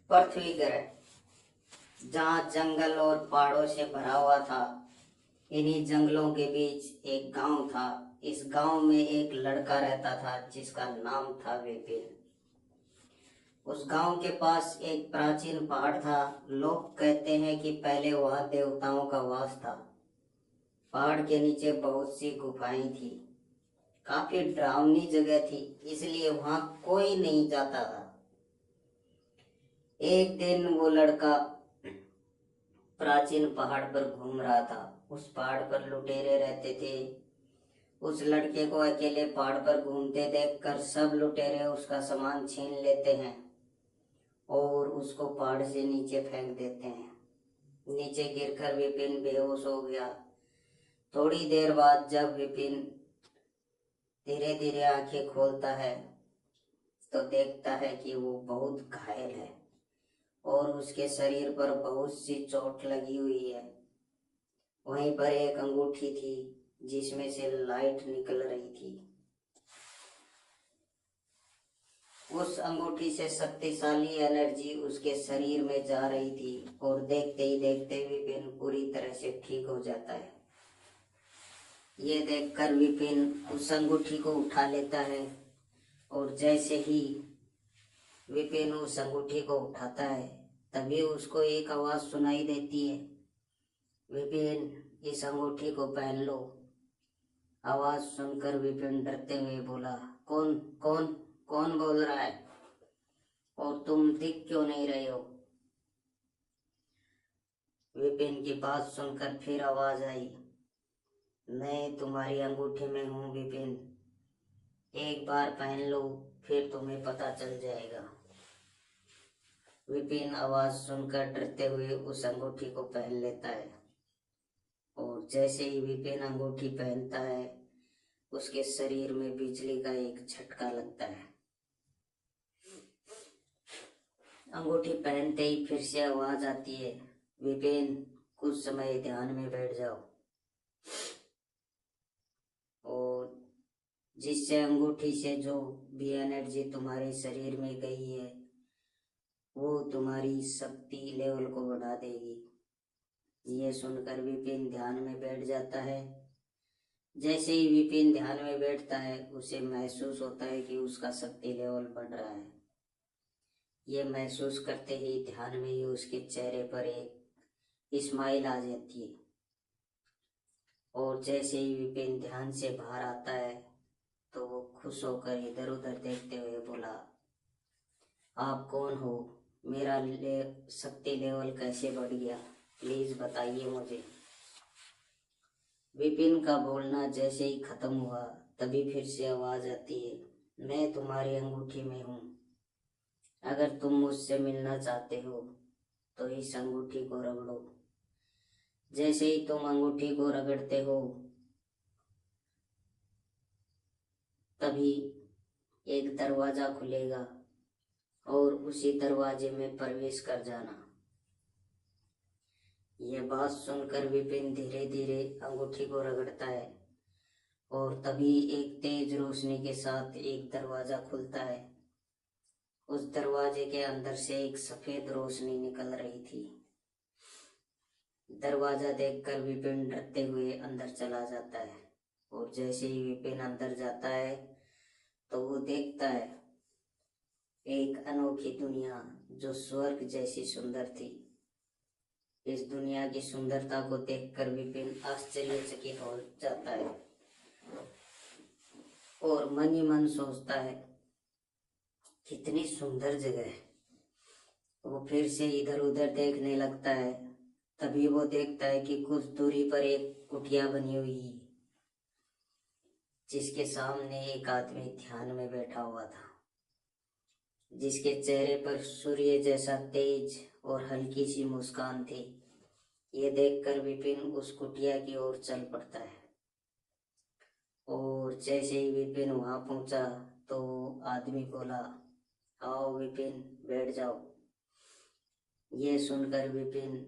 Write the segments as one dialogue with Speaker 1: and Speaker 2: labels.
Speaker 1: पृथ्वी ग्रह जहाँ जंगल और पहाड़ों से भरा हुआ था। इन्हीं जंगलों के बीच एक गांव था। इस गांव में एक लड़का रहता था जिसका नाम था विपिन। उस गांव के पास एक प्राचीन पहाड़ था। लोग कहते हैं कि पहले वहां देवताओं का वास था। पहाड़ के नीचे बहुत सी गुफाएं थी। काफी डरावनी जगह थी, इसलिए वहां कोई नहीं जाता था। एक दिन वो लड़का प्राचीन पहाड़ पर घूम रहा था। उस पहाड़ पर लुटेरे रहते थे। उस लड़के को अकेले पहाड़ पर घूमते देखकर सब लुटेरे उसका सामान छीन लेते हैं और उसको पहाड़ से नीचे फेंक देते हैं। नीचे गिरकर विपिन बेहोश हो गया। थोड़ी देर बाद जब विपिन धीरे धीरे आंखें खोलता है तो देखता है कि वो बहुत घायल है और उसके शरीर पर बहुत सी चोट लगी हुई है। वहीं पर एक अंगूठी थी जिसमें से लाइट निकल रही थी। उस अंगूठी से शक्तिशाली एनर्जी उसके शरीर में जा रही थी और देखते ही देखते विपिन पूरी तरह से ठीक हो जाता है। ये देखकर विपिन उस अंगूठी को उठा लेता है और जैसे ही विपिन उस अंगूठी को उठाता है तभी उसको एक आवाज सुनाई देती है, विपिन इस अंगूठी को पहन लो। आवाज सुनकर विपिन डरते हुए बोला, कौन कौन कौन बोल रहा है और तुम दिख क्यों नहीं रहे हो? विपिन की बात सुनकर फिर आवाज आई, मैं तुम्हारी अंगूठी में हूँ विपिन, एक बार पहन लो फिर तुम्हें पता चल जाएगा। विपिन आवाज सुनकर डरते हुए उस अंगूठी को पहन लेता है और जैसे ही विपिन अंगूठी पहनता है उसके शरीर में बिजली का एक झटका लगता है। अंगूठी पहनते ही फिर से आवाज आती है, विपिन कुछ समय ध्यान में बैठ जाओ। और जिससे अंगूठी से जो भी एनर्जी तुम्हारे शरीर में गई है वो तुम्हारी शक्ति लेवल को बढ़ा देगी। ये सुनकर विपिन ध्यान में बैठ जाता है। जैसे ही विपिन ध्यान में बैठता है उसे महसूस होता है कि उसका शक्ति लेवल बढ़ रहा है। ये महसूस करते ही ध्यान में ही उसके चेहरे पर एक स्माइल आ जाती है और जैसे ही विपिन ध्यान से बाहर आता है तो वो खुश होकर इधर उधर देखते हुए बोला, आप कौन हो? मेरा शक्ति लेवल कैसे बढ़ गया? प्लीज बताइए मुझे। विपिन का बोलना जैसे ही खत्म हुआ तभी फिर से आवाज आती है, मैं तुम्हारी अंगूठी में हूँ, अगर तुम मुझसे मिलना चाहते हो तो इस अंगूठी को रगड़ो। जैसे ही तुम अंगूठी को रगड़ते हो तभी एक दरवाजा खुलेगा और उसी दरवाजे में प्रवेश कर जाना। यह बात सुनकर विपिन धीरे धीरे अंगूठी को रगड़ता है और तभी एक तेज रोशनी के साथ एक दरवाजा खुलता है। उस दरवाजे के अंदर से एक सफेद रोशनी निकल रही थी। दरवाजा देखकर विपिन डरते हुए अंदर चला जाता है और जैसे ही विपिन अंदर जाता है तो वो देखता है एक अनोखी दुनिया जो स्वर्ग जैसी सुंदर थी। इस दुनिया की सुंदरता को देखकर विपिन आश्चर्यचकित हो जाता है और मन ही मन सोचता है, कितनी सुंदर जगह है। वो फिर से इधर उधर देखने लगता है। तभी वो देखता है कि कुछ दूरी पर एक कुटिया बनी हुई है जिसके सामने एक आदमी ध्यान में बैठा हुआ था, जिसके चेहरे पर सूर्य जैसा तेज और हल्की सी मुस्कान थी। ये देखकर विपिन उस कुटिया की ओर चल पड़ता है और जैसे ही विपिन वहां पहुंचा तो आदमी बोला, आओ विपिन बैठ जाओ। ये सुनकर विपिन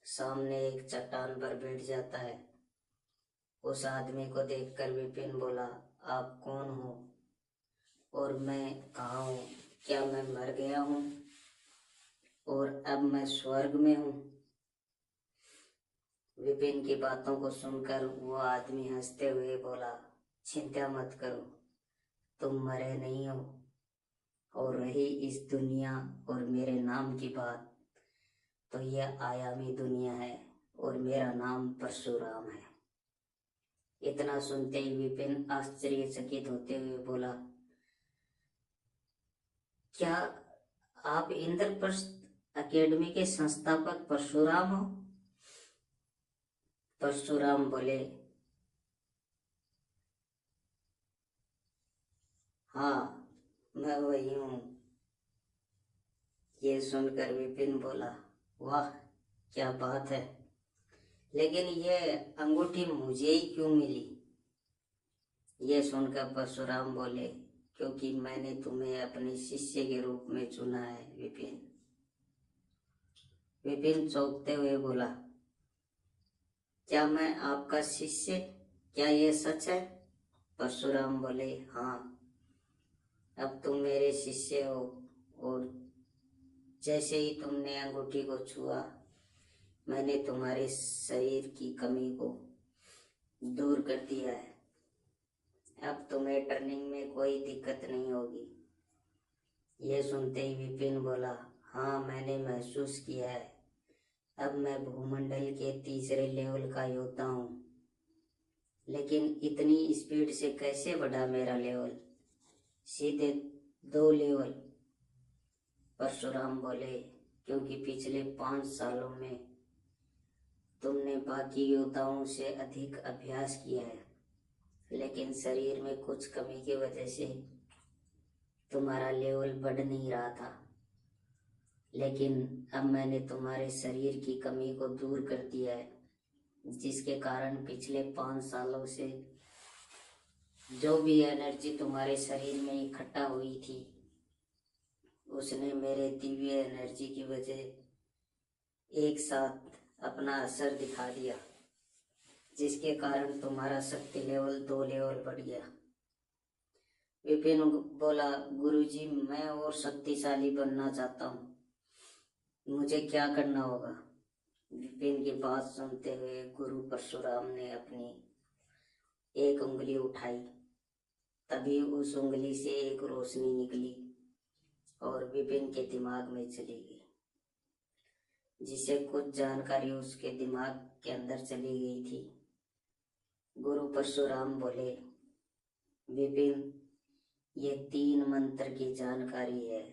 Speaker 1: सामने एक चट्टान पर बैठ जाता है। उस आदमी को देखकर विपिन बोला, आप कौन हो और मैं कहाँ हूँ? क्या मैं मर गया हूँ? अब मैं स्वर्ग में हूँ। विपिन की बातों को सुनकर वो आदमी हंसते हुए बोला, चिंता मत करो, तुम मरे नहीं हो। और रही इस दुनिया और मेरे नाम की बात, तो यह आयामी दुनिया है और मेरा नाम परशुराम है। इतना सुनते ही विपिन आश्चर्यचकित होते हुए बोला, क्या आप इंद्रप्रस्थ अकेडमी के संस्थापक परशुराम हो? परशुराम बोले, हाँ, मैं वही हूँ। ये सुनकर विपिन बोला, वाह, क्या बात है, लेकिन ये अंगूठी मुझे ही क्यों मिली? ये सुनकर परशुराम बोले, क्योंकि मैंने तुम्हें अपने शिष्य के रूप में चुना है विपिन। विपिन चौंकते हुए बोला, क्या मैं आपका शिष्य? क्या ये सच है? परशुराम बोले, हाँ, अब तुम मेरे शिष्य हो। और जैसे ही तुमने अंगूठी को छुआ, मैंने तुम्हारे शरीर की कमी को दूर कर दिया है। अब तुम्हें टर्निंग में कोई दिक्कत नहीं होगी। ये सुनते ही विपिन बोला, हाँ, मैंने महसूस किया है। अब मैं भूमंडल के तीसरे लेवल का योद्धा हूँ। लेकिन इतनी स्पीड से कैसे बढ़ा मेरा लेवल? सीधे 2 लेवल। परशुराम बोले, क्योंकि पिछले 5 सालों में तुमने बाकी योद्धाओं से अधिक अभ्यास किया है, लेकिन शरीर में कुछ कमी की वजह से तुम्हारा लेवल बढ़ नहीं रहा था। लेकिन अब मैंने तुम्हारे शरीर की कमी को दूर कर दिया है, जिसके कारण पिछले 5 सालों से जो भी एनर्जी तुम्हारे शरीर में इकट्ठा हुई थी, उसने मेरे दिव्य एनर्जी की वजह एक साथ अपना असर दिखा दिया, जिसके कारण तुम्हारा शक्ति लेवल 2 लेवल बढ़ गया। विपिन बोला, गुरुजी, मैं और शक्तिशाली बनना चाहता हूँ, मुझे क्या करना होगा? विपिन की बात सुनते हुए गुरु परशुराम ने अपनी एक उंगली उठाई। तभी उस उंगली से एक रोशनी निकली और विपिन के दिमाग में चली गई, जिसे कुछ जानकारी उसके दिमाग के अंदर चली गई थी। गुरु परशुराम बोले, विपिन, ये 3 मंत्र की जानकारी है।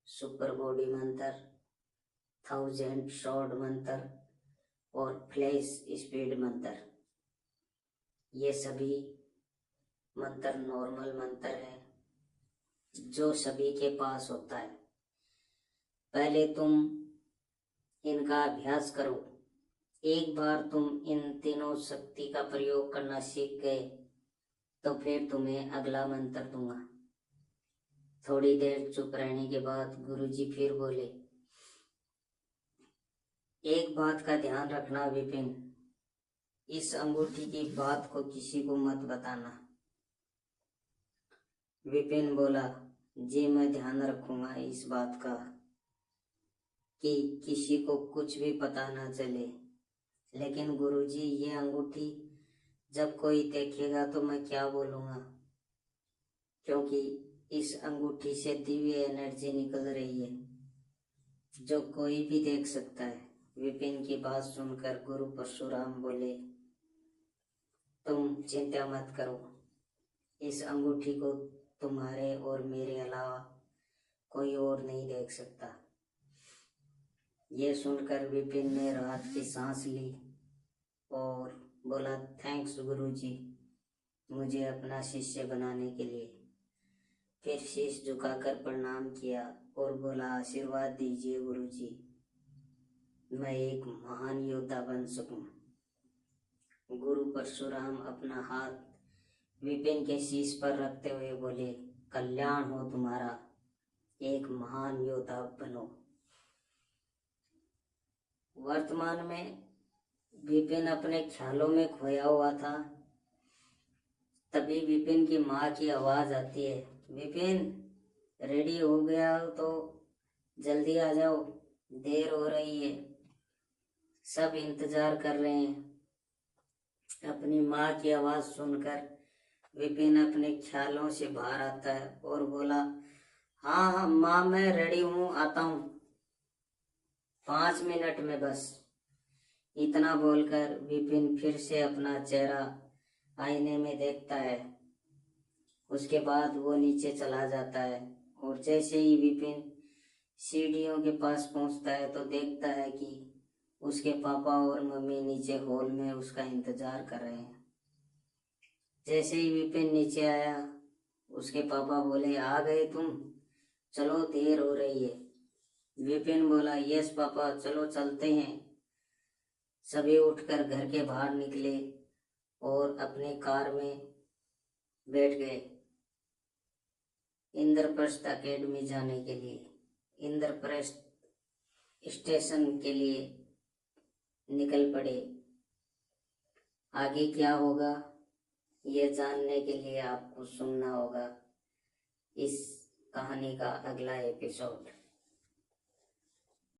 Speaker 1: सुपर बॉडी मंत्र, 1000 शॉर्ट मंत्र और फ्लैश स्पीड मंत्र। ये सभी मंत्र नॉर्मल मंत्र है, जो सभी के पास होता है। पहले तुम इनका अभ्यास करो। एक बार तुम इन तीनों शक्ति का प्रयोग करना सीख गए, तो फिर तुम्हें अगला मंत्र दूंगा। थोड़ी देर चुप रहने के बाद गुरुजी फिर बोले, एक बात का ध्यान रखना विपिन, इस अंगूठी की बात को किसी को मत बताना। विपिन बोला, जी, मैं ध्यान रखूंगा इस बात का कि किसी को कुछ भी पता ना चले। लेकिन गुरुजी, ये अंगूठी जब कोई देखेगा तो मैं क्या बोलूंगा? क्योंकि इस अंगूठी से दिव्य एनर्जी निकल रही है, जो कोई भी देख सकता है। विपिन की बात सुनकर गुरु परशुराम बोले, तुम चिंता मत करो, इस अंगूठी को तुम्हारे और मेरे अलावा कोई और नहीं देख सकता। ये सुनकर विपिन ने राहत की सांस ली और बोला, थैंक्स गुरुजी, मुझे अपना शिष्य बनाने के लिए। फिर शीश झुकाकर प्रणाम किया और बोला, आशीर्वाद दीजिए गुरुजी, मैं एक महान योद्धा बन सकूं। गुरु परशुराम अपना हाथ विपिन के शीश पर रखते हुए बोले, कल्याण हो तुम्हारा, एक महान योद्धा बनो। वर्तमान में विपिन अपने ख्यालों में खोया हुआ था। तभी विपिन की माँ की आवाज आती है, विपिन, रेडी हो गया हो तो जल्दी आ जाओ, देर हो रही है, सब इंतजार कर रहे हैं। अपनी माँ की आवाज सुनकर विपिन अपने ख्यालों से बाहर आता है और बोला, हाँ हाँ माँ, मैं रेडी हूँ, आता हूँ 5 मिनट में बस। इतना बोलकर विपिन फिर से अपना चेहरा आईने में देखता है। उसके बाद वो नीचे चला जाता है और जैसे ही विपिन सीढ़ियों के पास पहुंचता है तो देखता है कि उसके पापा और मम्मी नीचे हॉल में उसका इंतजार कर रहे हैं। जैसे ही विपिन नीचे आया, उसके पापा बोले, आ गए तुम, चलो देर हो रही है। विपिन बोला, यस पापा, चलो चलते हैं। सभी उठकर घर के बाहर निकले और अपने कार में बैठ गए इंद्रप्रस्थ एकेडमी जाने के लिए। इंद्रप्रस्थ स्टेशन के लिए निकल पड़े। आगे क्या होगा ये जानने के लिए आपको सुनना होगा इस कहानी का अगला एपिसोड।